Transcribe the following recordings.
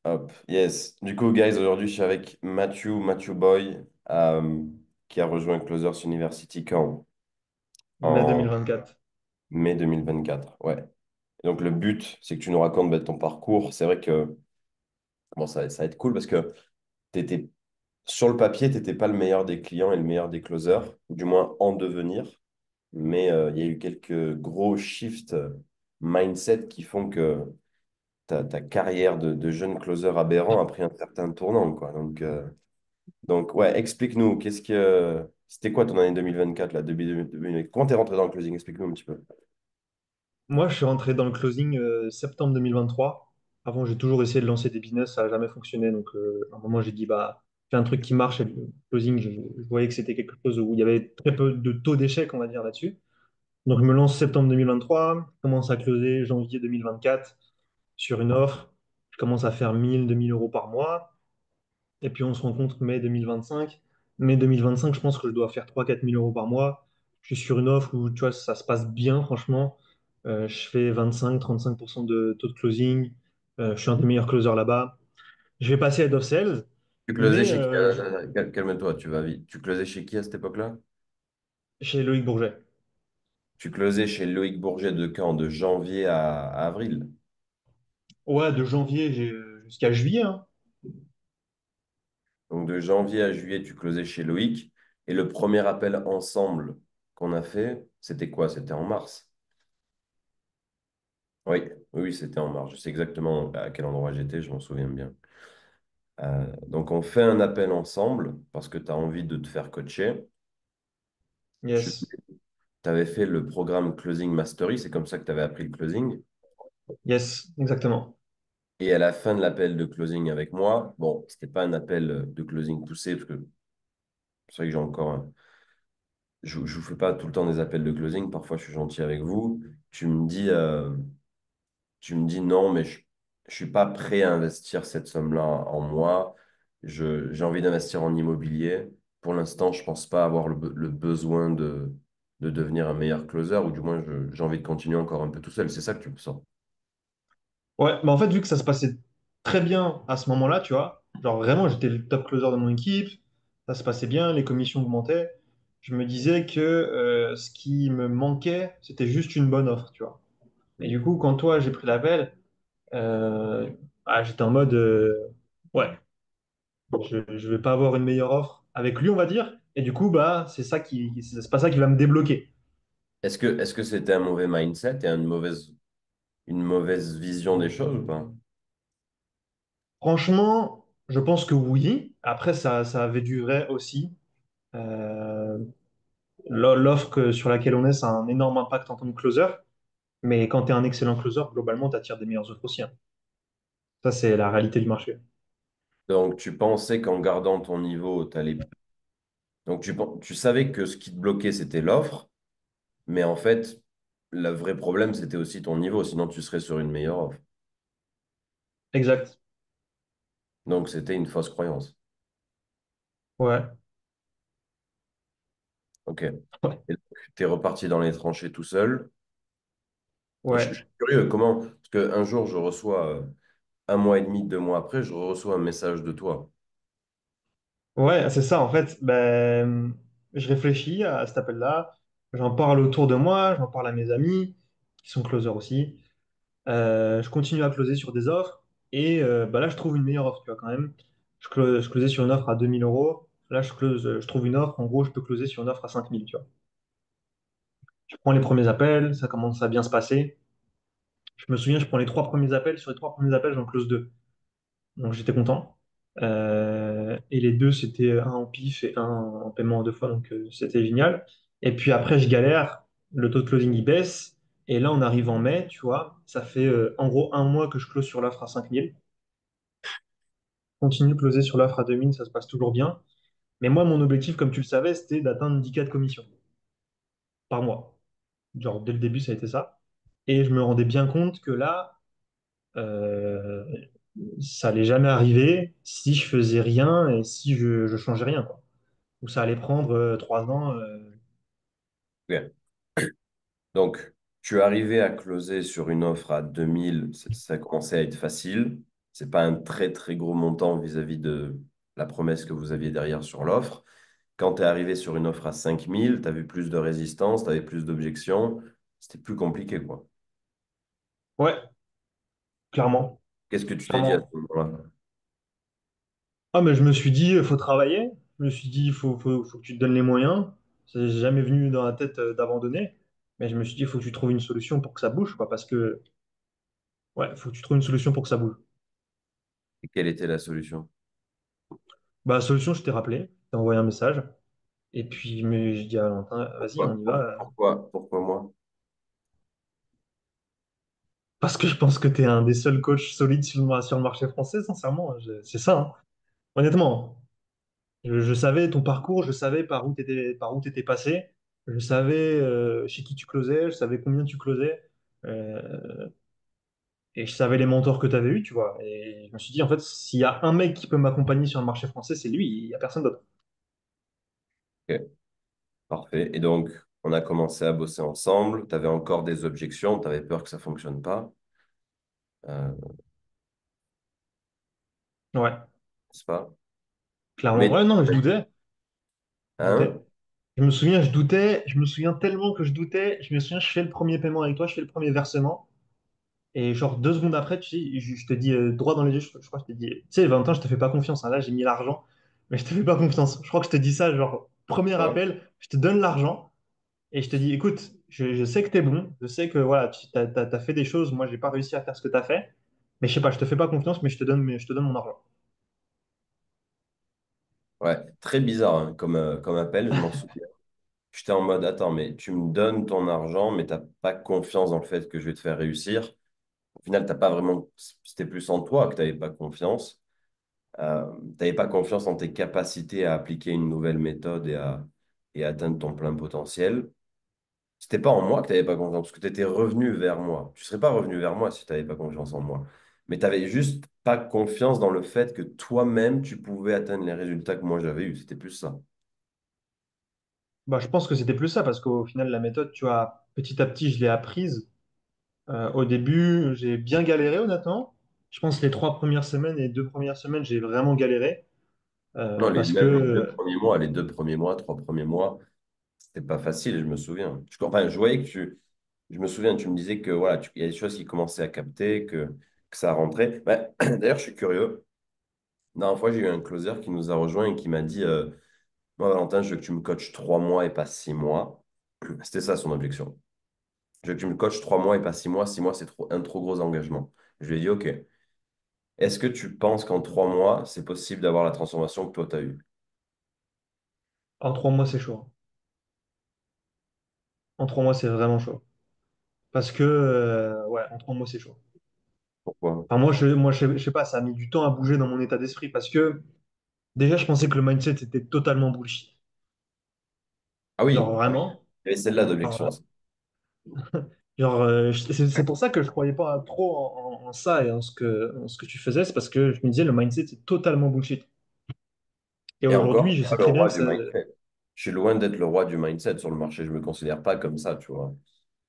Hop, yes. Du coup, guys, aujourd'hui, je suis avec Matthew Boy, qui a rejoint Closers University quand? Mai En 2024. mai 2024. Ouais. Donc, le but, c'est que tu nous racontes ton parcours. C'est vrai que bon, ça va être cool parce que t'étais, sur le papier, tu n'étais pas le meilleur des clients et le meilleur des closers, ou du moins en devenir. Mais il y a eu quelques gros shifts mindset qui font que ta carrière de jeune closer aberrant a pris un certain tournant, quoi. Donc, ouais, explique-nous, c'était quoi ton année 2024, là, comment t'es rentré dans le closing? Explique-nous un petit peu. Moi, je suis rentré dans le closing septembre 2023. Avant, j'ai toujours essayé de lancer des business, ça n'a jamais fonctionné. Donc, à un moment, j'ai dit, bah, fais un truc qui marche. Et le closing, je voyais que c'était quelque chose où il y avait très peu de taux d'échec, on va dire, là-dessus. Donc, je me lance septembre 2023, je commence à closer janvier 2024 sur une offre. Je commence à faire 1000, 2000 euros par mois. Et puis on se rencontre mai 2025. Mai 2025, je pense que je dois faire 3 4 000 euros par mois. Je suis sur une offre où tu vois, ça se passe bien, franchement. Je fais 25-35% de taux de closing. Je suis un des meilleurs closers là-bas. Je vais passer Head of Sales, Tu closais mais chez qui? Calme-toi, tu closais chez qui à cette époque-là? chez Loïc Bourget. Tu closais chez Loïc Bourget de quand? De janvier à avril. Ouais, de janvier jusqu'à juillet, hein. Donc de janvier à juillet, tu closais chez Loïc. Et le premier appel ensemble qu'on a fait, c'était quoi? C'était en mars. Oui, oui, c'était en mars. Je sais exactement à quel endroit j'étais, je m'en souviens bien. Donc on fait un appel ensemble parce que tu as envie de te faire coacher. Tu Yes, avais fait le programme Closing Mastery, c'est comme ça que tu avais appris le closing. yes, exactement. Et à la fin de l'appel de closing avec moi, bon, c'était pas un appel de closing poussé, parce que c'est vrai que j'ai encore je ne vous fais pas tout le temps des appels de closing, parfois je suis gentil avec vous. Tu me dis, euh, Tu me dis non, mais je ne suis pas prêt à investir cette somme-là en moi. J'ai envie d'investir en immobilier. Pour l'instant, je ne pense pas avoir le besoin de devenir un meilleur closer, ou du moins, j'ai envie de continuer encore un peu tout seul. C'est ça que tu me sens. Ouais, mais en fait, vu que ça se passait très bien à ce moment-là, tu vois, genre vraiment, j'étais le top closer de mon équipe, ça se passait bien, les commissions augmentaient, je me disais que ce qui me manquait, c'était juste une bonne offre, tu vois. Et du coup, quand toi, j'ai pris l'appel, euh, j'étais en mode, ouais, je vais pas avoir une meilleure offre avec lui, on va dire, et du coup, bah, c'est pas ça qui va me débloquer. Est-ce que c'était un mauvais mindset et une mauvaise vision des choses ou pas? Franchement, je pense que oui. Après, ça avait du vrai aussi. Euh, L'offre sur laquelle on est, ça a un énorme impact en tant que closer. Mais quand tu es un excellent closer, globalement, tu attires des meilleures offres aussi, hein. Ça, c'est la réalité du marché. Donc, tu pensais qu'en gardant ton niveau, donc tu savais que ce qui te bloquait, c'était l'offre, mais en fait, le vrai problème, c'était aussi ton niveau, sinon tu serais sur une meilleure offre. Exact. Donc, c'était une fausse croyance. Ouais. OK. Ouais. Et tu es reparti dans les tranchées tout seul. Et je Ouais. suis curieux, comment? Parce qu'un jour, je reçois, un mois et demi, 2 mois après, je reçois un message de toi. Ouais, c'est ça. En fait, ben, je réfléchis à cet appel-là. J'en parle autour de moi, j'en parle à mes amis, qui sont closers aussi. Je continue à closer sur des offres. Et bah là, je trouve une meilleure offre, tu vois, quand même. Je closais sur une offre à 2 000 euros. Là, je trouve une offre. En gros, je peux closer sur une offre à 5 000, tu vois. Je prends les premiers appels, ça commence à bien se passer. Je me souviens, je prends les 3 premiers appels. Sur les 3 premiers appels, j'en close deux. Donc j'étais content. Et les deux, c'était un en pif et un en paiement en 2 fois. Donc c'était génial. Et puis après, je galère. Le taux de closing, il baisse. Et là, on arrive en mai, tu vois. Ça fait en gros un mois que je close sur l'offre à 5 000. Continue de closer sur l'offre à 2 000, ça se passe toujours bien. Mais moi, mon objectif, comme tu le savais, c'était d'atteindre 10K de commission par mois. Genre, dès le début, ça a été ça. Et je me rendais bien compte que là, euh, ça allait jamais arriver si je faisais rien et si je changeais rien, quoi. Ou ça allait prendre 3 ans. OK. Donc, tu es arrivé à closer sur une offre à 2000, ça commençait à être facile. C'est pas un très très gros montant vis-à-vis de la promesse que vous aviez derrière sur l'offre. Quand tu es arrivé sur une offre à 5 000, tu as vu plus de résistance, tu avais plus d'objections, c'était plus compliqué, quoi. Ouais, clairement, Qu'est-ce que tu t'es dit à clairement. ce moment-là? Ah, mais je me suis dit, il faut travailler. Je me suis dit, faut que tu te donnes les moyens. C'est jamais venu dans la tête d'abandonner. Mais je me suis dit, il faut que tu trouves une solution pour que ça bouge, quoi. Parce que, ouais, faut que tu trouves une solution pour que ça bouge. Et quelle était la solution? Bah, la solution, je t'ai rappelé, je t'ai envoyé un message. Et puis, mais je dis à Valentin, vas-y, on Pourquoi, y va. pourquoi moi? Parce que je pense que tu es un des seuls coachs solides sur le marché français, sincèrement. C'est ça, hein. Honnêtement. Je savais ton parcours, je savais par où t'étais passé, je savais chez qui tu closais, je savais combien tu closais, euh, et je savais les mentors que tu avais eus, tu vois. Et je me suis dit, en fait, s'il y a un mec qui peut m'accompagner sur le marché français, c'est lui, il n'y a personne d'autre. Ok, parfait. Et donc, on a commencé à bosser ensemble. Tu avais encore des objections, tu avais peur que ça fonctionne pas, Ouais, n'est-ce pas? clairement. Mais, Ouais, non, je doutais. Je doutais. hein? Je me souviens tellement que je doutais. Je me souviens, je fais le premier paiement avec toi, je fais le premier versement. Et genre 2 secondes après, tu sais, je te dis droit dans les yeux, je crois que je te dis, tu sais, Valentin, je te fais pas confiance, hein. Là, j'ai mis l'argent, mais je te fais pas confiance. Je crois que je te dis ça, genre, premier Ouais. appel, je te donne l'argent et je te dis, écoute, je sais que tu es bon, je sais que voilà, tu as fait des choses, moi, j'ai pas réussi à faire ce que tu as fait, mais je sais pas, je te fais pas confiance, mais je te donne mon argent. Ouais, très bizarre hein, comme appel, je m'en souviens. J'étais en mode, attends, mais tu me donnes ton argent, mais t'as pas confiance dans le fait que je vais te faire réussir. Au final, t'as pas vraiment, c'était plus en toi que tu n'avais pas confiance. Tu pas confiance en tes capacités à appliquer une nouvelle méthode et à atteindre ton plein potentiel. C'était pas en moi que tu n'avais pas confiance, parce que tu étais revenu vers moi. Tu serais pas revenu vers moi si tu n'avais pas confiance en moi. Mais tu n'avais juste pas confiance dans le fait que toi-même, tu pouvais atteindre les résultats que moi j'avais eus. C'était plus ça. Bah, je pense que c'était plus ça, parce qu'au final, la méthode, tu vois, petit à petit, je l'ai apprise. Au début, j'ai bien galéré, honnêtement. Je pense que les 3 premières semaines et 2 premières semaines, j'ai vraiment galéré. Non, Parce même les deux que, premiers mois, les 2 premiers mois, 3 premiers mois, c'était pas facile, je me souviens. Enfin, je voyais que je me souviens, tu me disais que voilà, il y a des choses qui commençaient à capter, que ça rentrait. Bah, d'ailleurs, je suis curieux. La dernière fois, j'ai eu un closer qui nous a rejoint et qui m'a dit moi, Valentin, je veux que tu me coaches 3 mois et pas 6 mois. C'était ça son objection. Je veux que tu me coaches 3 mois et pas 6 mois. 6 mois, c'est un trop gros engagement. Je lui ai dit ok. Est-ce que tu penses qu'en 3 mois, c'est possible d'avoir la transformation que toi, tu as eue? en 3 mois, c'est chaud. En 3 mois, c'est vraiment chaud. Parce que, ouais, en 3 mois, c'est chaud. Pourquoi? Enfin, je sais pas, ça a mis du temps à bouger dans mon état d'esprit parce que déjà, je pensais que le mindset était totalement bullshit. Ah Genre oui, vraiment. il y avait celle-là d'objection. Genre, c'est pour ça que je croyais pas trop en ça et en ce que tu faisais. C'est parce que je me disais, le mindset, c'est totalement bullshit. Et Et encore, aujourd'hui, je je suis pas sais le très bien roi que du ça. mindset. Je suis loin d'être le roi du mindset sur le marché. Je me considère pas comme ça, tu vois.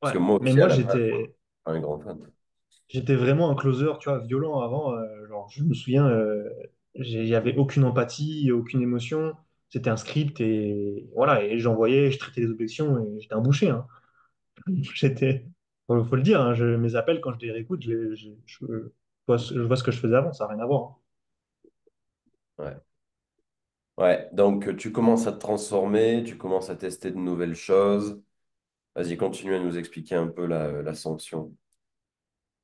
Parce Ouais, que moi mais aussi, à moi, la base, je suis pas un grand fan. j'étais vraiment un closer, tu vois, violent avant. Genre, je me souviens, il y avait aucune empathie, aucune émotion. C'était un script et voilà. Et j'envoyais, je traitais les objections et j'étais un boucher, hein. J'étais, faut le dire, hein, mes appels, quand je les réécoute, je vois ce que je faisais avant, ça n'a rien à voir, hein. Ouais. Ouais, donc tu commences à te transformer, tu commences à tester de nouvelles choses. Vas-y, continue à nous expliquer un peu l'ascension.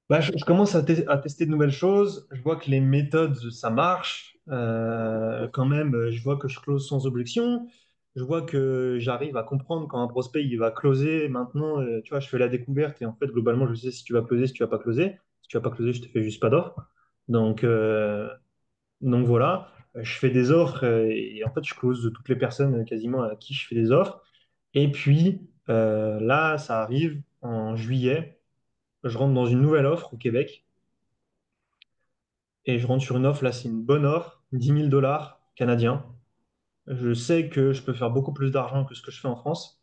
Bah, je commence à tester de nouvelles choses. Je vois que les méthodes, ça marche. Quand même, je vois que je close sans objection. Je vois que j'arrive à comprendre quand un prospect il va closer. Maintenant, tu vois, je fais la découverte et en fait, globalement, je sais si tu vas closer, si tu vas pas closer. Si tu vas pas closer, je te fais juste pas d'offre. Donc, euh, donc voilà, je fais des offres et en fait, je close de toutes les personnes quasiment à qui je fais des offres. Et puis là, ça arrive en juillet. Je rentre dans une nouvelle offre au Québec et je rentre sur une offre. Là, c'est une bonne offre, 10 000 $ canadiens. Je sais que je peux faire beaucoup plus d'argent que ce que je fais en France,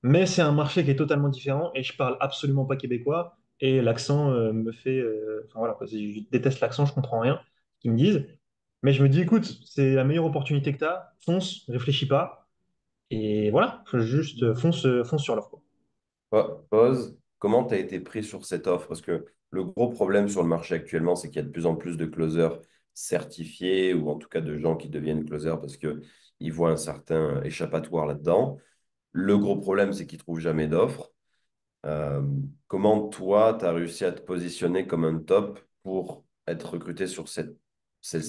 mais c'est un marché qui est totalement différent et je parle absolument pas québécois. et l'accent me fait. Enfin voilà, quoi, je déteste l'accent, je comprends rien ce qu'ils me disent. Mais je me dis, écoute, c'est la meilleure opportunité que tu as, fonce, réfléchis pas. Et voilà, faut juste fonce, fonce sur l'offre, quoi. Pause. Comment tu as été pris sur cette offre? Parce que le gros problème sur le marché actuellement, c'est qu'il y a de plus en plus de closers certifiés ou en tout cas de gens qui deviennent closers parce qu'ils voient un certain échappatoire là-dedans. Le gros problème, c'est qu'ils ne trouvent jamais d'offres. Euh, Comment toi, tu as réussi à te positionner comme un top pour être recruté sur cette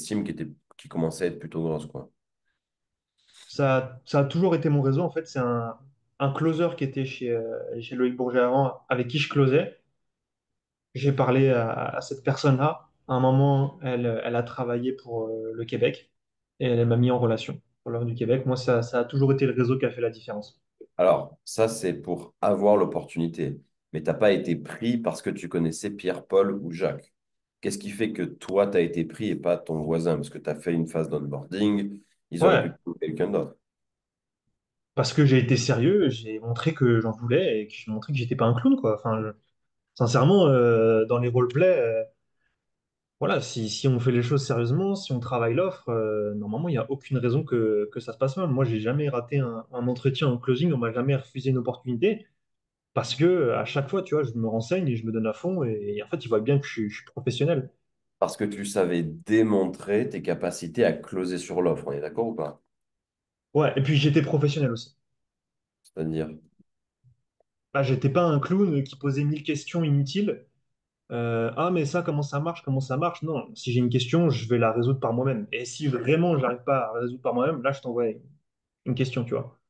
team qui commençait à être plutôt grosse, quoi. Ça a toujours été mon réseau. En fait, c'est un closer qui était chez Loïc Bourget avant, avec qui je closais. J'ai parlé à cette personne-là. À un moment, elle a travaillé pour le Québec et elle m'a mis en relation pour l'Ordre du Québec. Moi, ça a toujours été le réseau qui a fait la différence. Alors, ça, c'est pour avoir l'opportunité. Mais tu n'as pas été pris parce que tu connaissais Pierre, Paul ou Jacques. Qu'est-ce qui fait que toi, tu as été pris et pas ton voisin? Parce que tu as fait une phase d'onboarding, ils auraient pu Ouais, trouver quelqu'un d'autre. parce que j'ai été sérieux, j'ai montré que j'en voulais et que j'ai montré que j'étais pas un clown, quoi. Enfin, sincèrement, dans les roleplays, voilà, si on fait les choses sérieusement, si on travaille l'offre, normalement, il n'y a aucune raison que ça se passe mal. Moi, j'ai jamais raté un entretien en closing, on m'a jamais refusé une opportunité parce que à chaque fois, tu vois, je me renseigne et je me donne à fond et en fait, ils voient bien que je suis professionnel. Parce que tu savais démontrer tes capacités à closer sur l'offre. On est d'accord ou pas? Ouais, et puis j'étais professionnel aussi. C'est-à-dire, Bah, j'étais pas un clown qui posait 1000 questions inutiles. Ah, mais ça, comment ça marche? Comment ça marche? Non, si j'ai une question, je vais la résoudre par moi-même. Et si vraiment j'arrive pas à la résoudre par moi-même, là, je t'envoie une question, tu vois.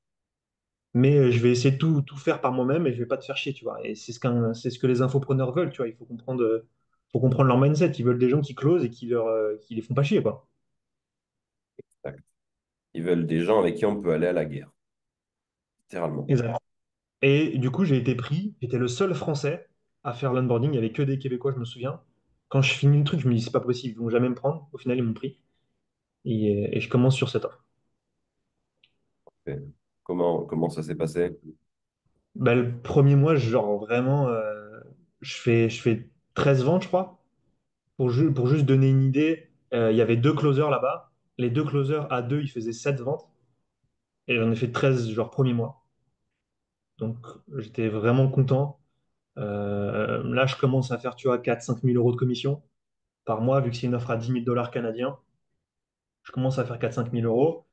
Mais je vais essayer de tout faire par moi-même et je vais pas te faire chier, tu vois. Et c'est ce que les infopreneurs veulent, tu vois. Il faut comprendre leur mindset. Ils veulent des gens qui closent et qui les font pas chier, quoi. tac, ils veulent des gens avec qui on peut aller à la guerre, littéralement. Exact. Et du coup, j'ai été pris. J'étais le seul Français à faire l'onboarding. Il y avait que des Québécois, je me souviens. Quand je finis le truc, je me dis, c'est pas possible, ils vont jamais me prendre. Au final, ils m'ont pris. Et je commence sur cette offre. Et comment ça s'est passé? Bah, le premier mois, genre vraiment, je fais 13 ventes, je crois. Pour juste donner une idée, il y avait deux closers là-bas. Les deux closers à deux, ils faisaient 7 ventes. Et j'en ai fait 13, genre premier mois. Donc, j'étais vraiment content. Là, je commence à faire, tu vois, 4 5 000 euros de commission par mois, vu que c'est une offre à 10 000 $ canadiens. Je commence à faire 4 5 000 euros.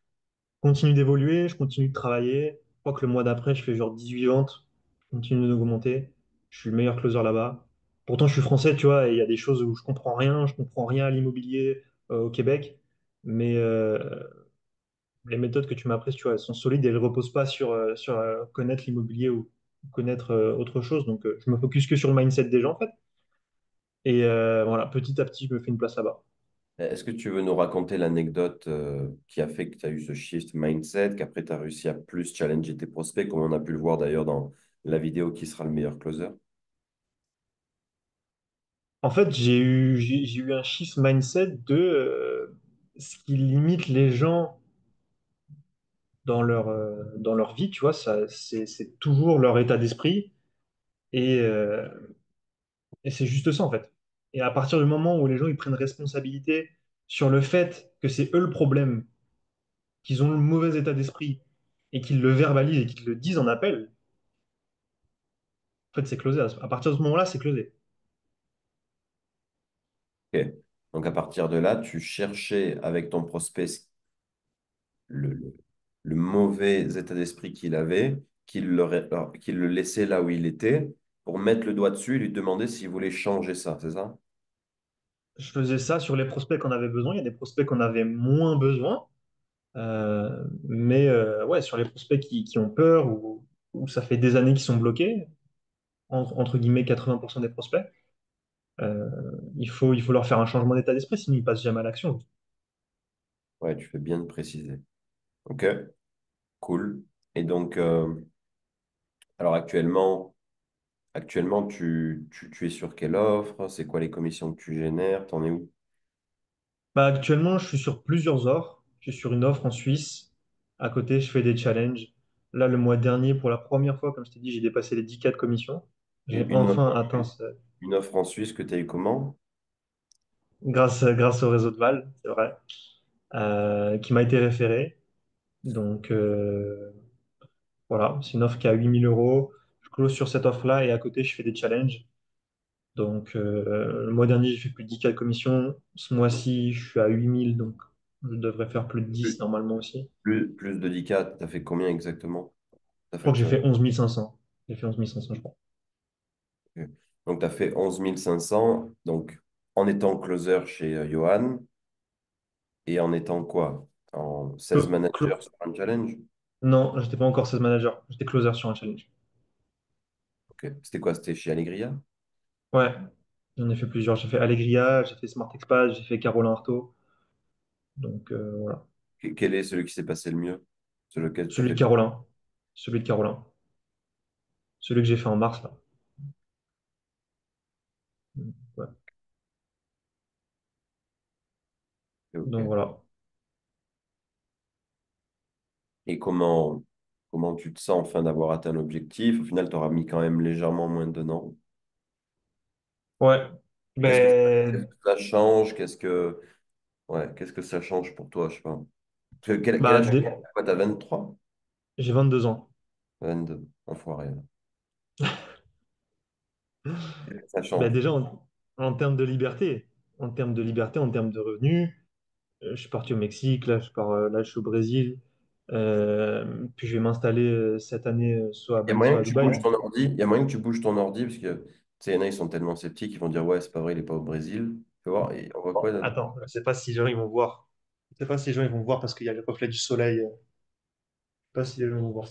Je continue d'évoluer, je continue de travailler. Je crois que le mois d'après, je fais genre 18 ventes. Je continue d'augmenter. Je suis le meilleur closer là-bas. Pourtant, je suis français, tu vois, et il y a des choses où je comprends rien. Je comprends rien à l'immobilier au Québec. Mais les méthodes que tu m'as apprises, tu vois, elles sont solides et elles ne reposent pas sur connaître l'immobilier ou connaître autre chose. Donc, je me focus que sur le mindset des gens, en fait. Et voilà, petit à petit, je me fais une place là-bas. Est-ce que tu veux nous raconter l'anecdote qui a fait que tu as eu ce shift mindset, qu'après tu as réussi à plus challenger tes prospects, comme on a pu le voir d'ailleurs dans la vidéo qui sera le meilleur closer? En fait, j'ai eu un shift mindset de ce qui limite les gens dans leur vie, tu vois, ça, c'est toujours leur état d'esprit et, euh, et c'est juste ça, en fait. Et à partir du moment où les gens ils prennent responsabilité sur le fait que c'est eux le problème, qu'ils ont le mauvais état d'esprit et qu'ils le verbalisent et qu'ils le disent en appel, en fait, c'est closé. À partir de ce moment-là, c'est closé. Ok. Donc à partir de là, tu cherchais avec ton prospect le, le- le mauvais état d'esprit qu'il avait, qu'il le laissait là où il était, pour mettre le doigt dessus et lui demander s'il voulait changer ça, c'est ça? Je faisais ça sur les prospects qu'on avait besoin. Il y a des prospects qu'on avait moins besoin. Mais ouais, sur les prospects qui ont peur ou ça fait des années qu'ils sont bloqués, entre guillemets 80% des prospects, euh, il faut leur faire un changement d'état d'esprit, sinon ils passent jamais à l'action. Ouais, tu fais bien de préciser. Ok, cool. Et donc, alors actuellement tu es sur quelle offre? C'est quoi les commissions que tu génères? T'en es où? Bah, actuellement, je suis sur plusieurs offres. Je suis sur une offre en Suisse. À côté, je fais des challenges. Là, le mois dernier, pour la première fois, comme je t'ai dit, j'ai dépassé les 10K de commission. J'ai Une enfin offre en atteint Suisse. Une offre en Suisse que tu as eu comment? grâce au réseau de Val, c'est vrai, qui m'a été référé. Donc voilà, c'est une offre qui a 8 000 euros. Je close sur cette offre-là et à côté, je fais des challenges. Donc le mois dernier, j'ai fait plus de 10K de commission. Ce mois-ci, je suis à 8 000, donc je devrais faire plus de 10 Plus, normalement aussi. plus de 10K, tu as fait combien exactement? Tu as Je crois que j'ai facturé? fait 11 500. J'ai fait 11 500, je crois. Ok. Donc, tu as fait 11 500 donc, en étant closer chez Johan et en étant quoi? En sales Clo- manager clo- sur un challenge? Non, j'étais pas encore sales manager. J'étais closer sur un challenge. Ok. C'était quoi? C'était chez Allegria? Ouais, j'en ai fait plusieurs. J'ai fait Allegria, j'ai fait Smart Expat, j'ai fait Caroline Artaud. Donc voilà. Quel est celui qui s'est passé le mieux? Sur lequel tu as Celui fait de le plus? Caroline. Celui de Caroline. Celui que j'ai fait en mars, là. Ouais. Donc Ok. voilà. Et comment tu te sens enfin d'avoir atteint l'objectif? Au final, tu auras mis quand même légèrement moins de ans. Ouais. Qu'est-ce que, Ben, qu'est-ce que ça change? Qu'est-ce que ça change pour toi? Je sais pas. Quel bah, âge tu as? T'as 23? j'ai 22 ans. 22. Enfoiré. Ça Ben, change. déjà, en termes de liberté, en termes de revenus, je suis parti au Mexique, là, là, je suis au Brésil. Puis je vais m'installer cette année, soit à Il y a Bali, moyen soit que à tu Dubaï. bouges ton ordi. Il y a moyen que tu bouges ton ordi parce que tu sais, il y en a, ils sont tellement sceptiques, ils vont dire ouais, c'est pas vrai, il est pas au Brésil. Tu vois, et on voit quoi là? Attends, je sais pas si les gens ils vont voir. Je sais pas si les gens ils vont voir parce qu'il y a le reflet du soleil. Je sais pas si les gens vont voir.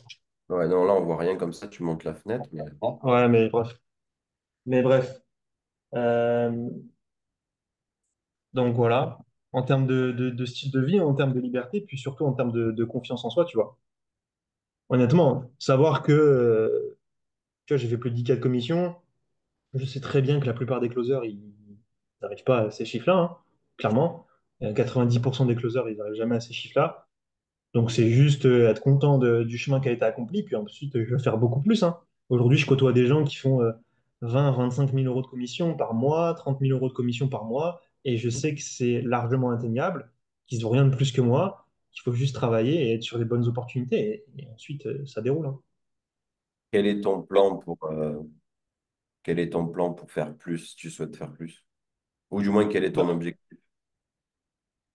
Ouais, non, là, on voit rien comme ça, tu montes la fenêtre, mais Ouais, mais bref. Mais bref. Euh, donc voilà. En termes de style de vie, en termes de liberté, puis surtout en termes de confiance en soi, tu vois. Honnêtement, savoir que tu vois, j'ai fait plus de 10K de commission. Je sais très bien que la plupart des closers, ils n'arrivent pas à ces chiffres-là, hein, clairement. 90% des closers, ils n'arrivent jamais à ces chiffres-là. Donc c'est juste être content du chemin qui a été accompli, puis ensuite je vais faire beaucoup plus, hein. Aujourd'hui, je côtoie des gens qui font 20 25 000 euros de commission par mois, 30 000 euros de commission par mois, et je sais que c'est largement atteignable, qu'ils n'ont rien de plus que moi, qu'il faut juste travailler et être sur les bonnes opportunités, et ensuite ça déroule, hein. quel est ton plan pour faire plus si tu souhaites faire plus? Ou du moins, quel est ton Bah, objectif?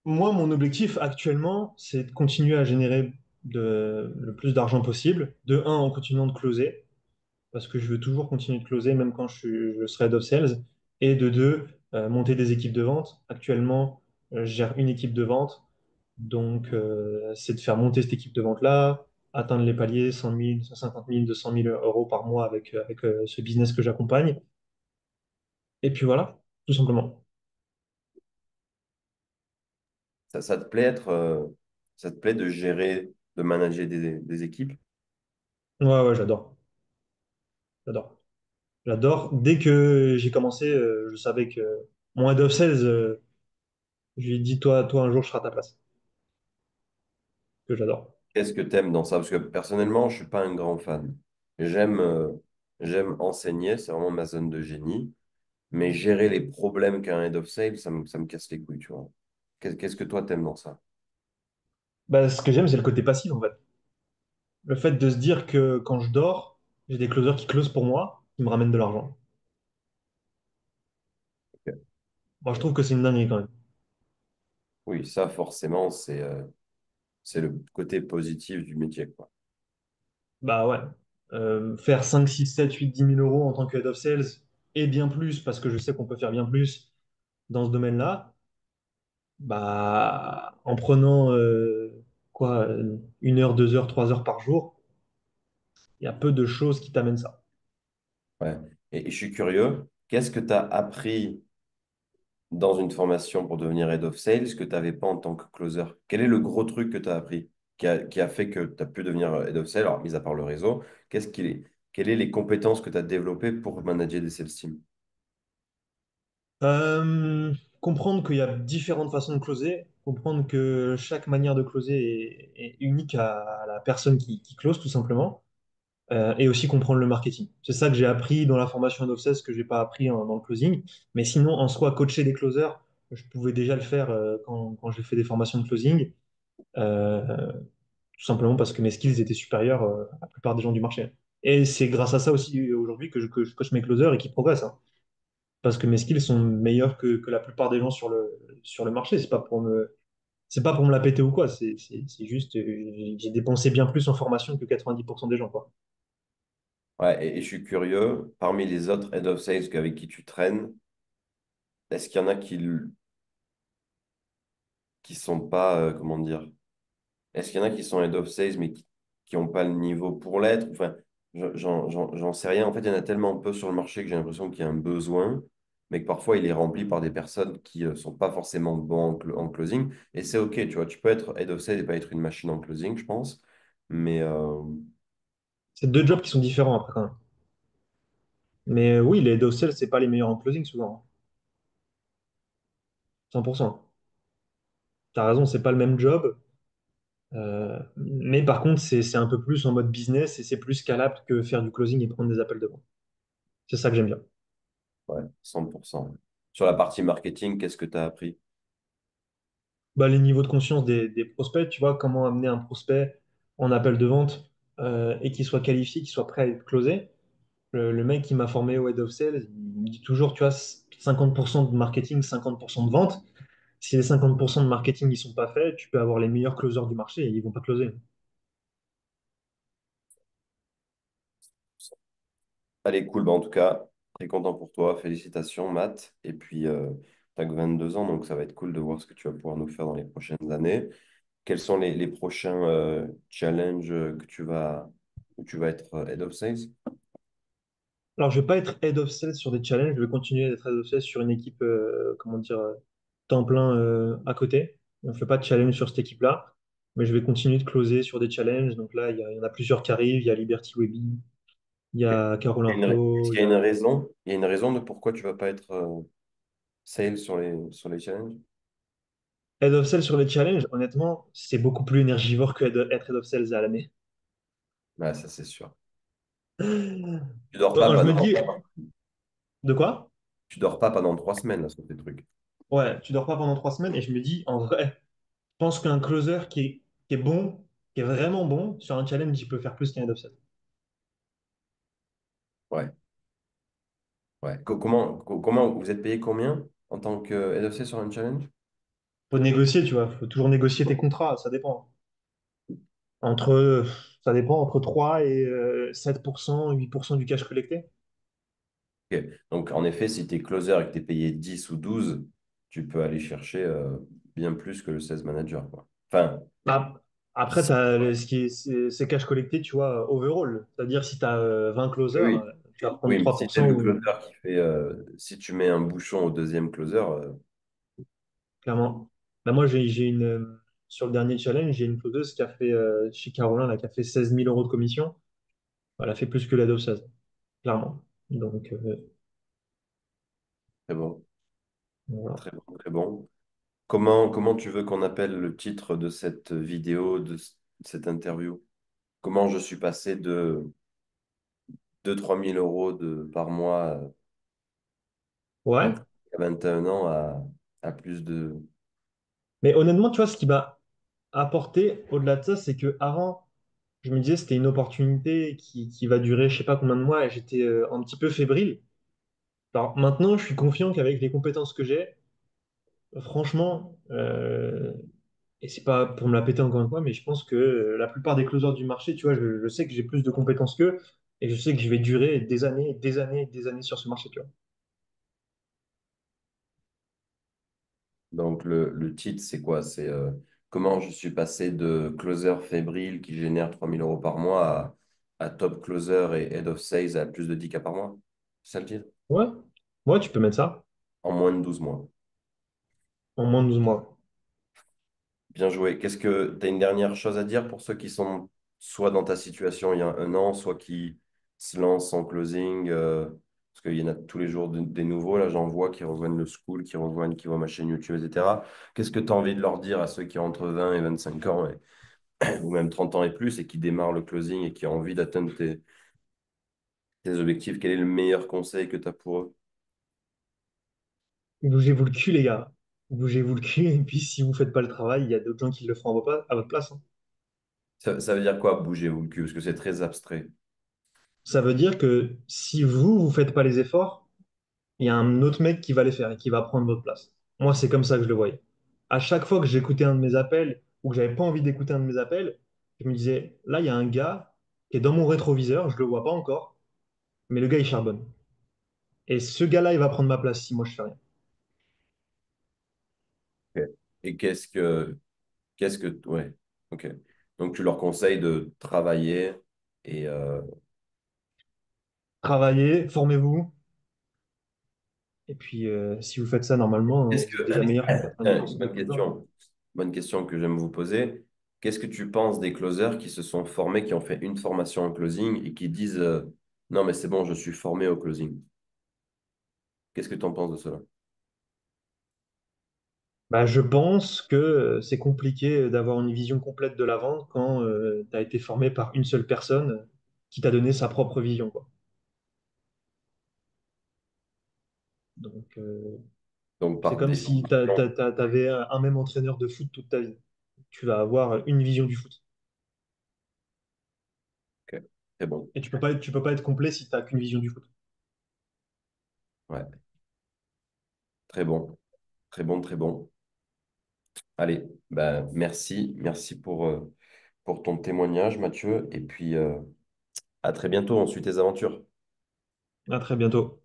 moi, mon objectif actuellement, c'est de continuer à générer le plus d'argent possible. De un, en continuant de closer, parce que je veux toujours continuer de closer, même quand je serai head of sales. Et de deux, monter des équipes de vente. Actuellement, je gère une équipe de vente. Donc, c'est de faire monter cette équipe de vente-là, atteindre les paliers 100 000, 150 000, 200 000 euros par mois avec ce business que j'accompagne. Et puis voilà, tout simplement. Ça te plaît ça te plaît de gérer, de manager des équipes? Ouais, ouais, j'adore. J'adore. J'adore. Dès que j'ai commencé, je savais que mon head of sales, je lui ai dit, toi, un jour, je serai à ta place. Que j'adore. Qu'est-ce que tu aimes dans ça? Parce que personnellement, je suis pas un grand fan. J'aime j'aime enseigner, c'est vraiment ma zone de génie. Mais gérer les problèmes qu'a un head of sales, ça me casse les couilles, tu vois. Qu'est-ce que toi, t'aimes dans ça? Bah, ce que j'aime, c'est le côté passif, en fait. Le fait de se dire que quand je dors, j'ai des closers qui closent pour moi, qui me ramènent de l'argent. Ok. Moi, je trouve que c'est une dinguerie quand même. Oui, ça, forcément, c'est le côté positif du métier, quoi. Bah ouais. Faire 5 6 7 8 10 000 euros en tant que head of sales et bien plus, parce que je sais qu'on peut faire bien plus dans ce domaine-là, bah, en prenant quoi, 1 heure, 2 heures, 3 heures par jour, il y a peu de choses qui t'amènent ça. Ouais. Et je suis curieux, qu'est-ce que tu as appris dans une formation pour devenir head of sales que tu n'avais pas en tant que closer? Quel est le gros truc que tu as appris qui a fait que tu as pu devenir head of sales, alors mis à part le réseau, quelles sont les compétences que tu as développées pour manager des sales teams? Euh, comprendre qu'il y a différentes façons de closer, comprendre que chaque manière de closer est unique à la personne qui close, tout simplement. et aussi comprendre le marketing. C'est ça que j'ai appris dans la formation Head of Sales que j'ai pas appris dans le closing. Mais sinon, en soi, coacher des closers, je pouvais déjà le faire quand j'ai fait des formations de closing, euh, tout simplement parce que mes skills étaient supérieurs à la plupart des gens du marché. Et c'est grâce à ça aussi aujourd'hui que je coach mes closers et qu'ils progressent, hein. Parce que mes skills sont meilleurs que la plupart des gens sur le marché. C'est pas pour me la péter ou quoi. C'est juste, j'ai dépensé bien plus en formation que 90% des gens, quoi. Ouais, et je suis curieux, parmi les autres head of sales avec qui tu traînes, est-ce qu'il y en a qui sont pas, comment dire, est-ce qu'il y en a qui sont head of sales mais qui ont pas le niveau pour l'être? Enfin, j'en sais rien. En fait, il y en a tellement peu sur le marché que j'ai l'impression qu'il y a un besoin, mais que parfois il est rempli par des personnes qui sont pas forcément bons en closing. Et c'est OK, tu vois, tu peux être head of sales et pas être une machine en closing, je pense. Mais C'est deux jobs qui sont différents après, quand même. Mais oui, les head of sales, c'est pas les meilleurs en closing souvent, hein. 100%. T'as raison, c'est pas le même job. Mais par contre, c'est un peu plus en mode business et c'est plus scalable que faire du closing et prendre des appels de vente. C'est ça que j'aime bien. ouais, 100%. Sur la partie marketing, qu'est-ce que tu as appris? Bah, les niveaux de conscience des prospects, tu vois, comment amener un prospect en appel de vente et qu'il soit qualifié, qu'il soit prêt à être closé. Le mec qui m'a formé au Head of Sales, il me dit toujours, tu vois, 50% de marketing, 50% de vente. Si les 50% de marketing ne sont pas faits, tu peux avoir les meilleurs closers du marché et ils vont pas closer. Allez, cool. Bah, en tout cas, très content pour toi. Félicitations, Matt. Et puis, tu que 22 ans, donc ça va être cool de voir ce que tu vas pouvoir nous faire dans les prochaines années. Quels sont les prochains challenges où tu vas être Head of Sales? Alors, je vais pas être Head of Sales sur des challenges, je vais continuer d'être Head of Sales sur une équipe, comment dire, temps plein à côté. On ne fait pas de challenge sur cette équipe-là, mais je vais continuer de closer sur des challenges. Donc là, il y en a plusieurs qui arrivent. Il y a Liberty Webby, il y Ok. a Carole Est-ce Info, qu'il y a une raison? Il y a une raison de pourquoi tu vas pas être Sales sur les challenges? Head of Sales sur les challenges. Honnêtement, c'est beaucoup plus énergivore que être Head of Sales à l'année. Ouais, ça c'est sûr. Tu dors pas Je me pendant, dis, de quoi? tu dors pas pendant 3 semaines là, sur tes trucs. Ouais, tu dors pas pendant 3 semaines et je me dis, en vrai, je pense qu'un closer qui est bon, qui est vraiment bon, sur un challenge, il peut faire plus qu'un Head of Sales. Ouais, ouais. Comment vous êtes payé combien en tant que Head of Sales sur un challenge? Faut négocier, tu vois. Faut toujours négocier tes contrats, ça dépend. Entre, ça dépend entre 3 et 7%, 8% du cash collecté. Ok. Donc, en effet, si tu es closer et que tu es payé 10 ou 12, tu peux aller chercher bien plus que le sales manager, quoi. Enfin, Bah, après, ce qui est, c'est cash collecté, tu vois, overall. C'est-à-dire, si tu as 20 closers, oui, tu vas prendre oui, mais si tu es 3% le ou closer qui fait, si tu mets un bouchon au deuxième closer, clairement. Bah, moi, sur le dernier challenge, j'ai une closeuse qui a fait, chez Carolin, là, qui a fait 16 000 € de commission. Elle a fait plus que la dose 16, clairement. Donc, très bon, voilà. très bon, très bon. Comment tu veux qu'on appelle le titre de cette vidéo, de cette interview? Comment je suis passé de 2 000 à 3 000 € par mois Ouais. à 21 ans à plus de... Mais honnêtement, tu vois, ce qui m'a apporté au-delà de ça, c'est que avant, je me disais c'était une opportunité qui va durer je sais pas combien de mois et j'étais un petit peu fébrile. Alors maintenant, je suis confiant qu'avec les compétences que j'ai, franchement, et c'est pas pour me la péter encore une fois, mais je pense que la plupart des closers du marché, tu vois, je sais que j'ai plus de compétences qu'eux et je sais que je vais durer des années, des années, des années sur ce marché, tu vois. Donc le titre, c'est quoi? C'est comment je suis passé de closer fébrile qui génère 3 000 € par mois à top closer et head of sales à plus de 10K par mois? C'est ça le titre? Ouais, ouais, tu peux mettre ça En moins de 12 mois. en moins de 12 mois. Bien joué. Qu'est-ce que tu as une dernière chose à dire pour ceux qui sont soit dans ta situation il y a un an, soit qui se lancent en closing, parce qu'il y en a tous les jours des nouveaux, là j'en vois qui rejoignent le school, qui voient ma chaîne YouTube, etc. Qu'est-ce que tu as envie de leur dire à ceux qui ont entre 20 et 25 ans ou même 30 ans et plus, et qui démarre le closing et qui a envie d'atteindre tes objectifs, quel est le meilleur conseil que tu as pour eux? Bougez-vous le cul, les gars. Bougez-vous le cul, et puis si vous faites pas le travail, il y a d'autres gens qui le feront à votre place, hein. Ça veut dire quoi, bougez-vous le cul? Parce que c'est très abstrait. Ça veut dire que si vous faites pas les efforts, il y a un autre mec qui va les faire et qui va prendre votre place. Moi, c'est comme ça que je le voyais. À chaque fois que j'écoutais un de mes appels ou que j'avais pas envie d'écouter un de mes appels, je me disais, là, il y a un gars qui est dans mon rétroviseur, je le vois pas encore, mais le gars, il charbonne. Et ce gars-là, il va prendre ma place si moi, je fais rien. Ok. Et ouais, ok. Donc tu leur conseilles de travailler et Travaillez, formez-vous, et puis si vous faites ça normalement, qu'est-ce vous êtes que, déjà meilleur que 90% des bonne closers. question, bonne question que j'aime vous poser. Qu'est-ce que tu penses des closers qui se sont formés, qui ont fait une formation en closing et qui disent non, mais c'est bon, je suis formé au closing. Qu'est-ce que tu en penses de cela? Bah, je pense que c'est compliqué d'avoir une vision complète de la vente quand tu as été formé par une seule personne qui t'a donné sa propre vision, quoi. Donc, Donc c'est par comme si tu définition, avais un même entraîneur de foot toute ta vie. Tu vas avoir une vision du foot. ok, c'est bon. Et tu peux pas être complet si tu n'as qu'une vision du foot. Ouais, très bon, très bon, très bon. Allez, ben, merci pour ton témoignage, Mathieu, et puis à très bientôt, on suit tes aventures. À très bientôt.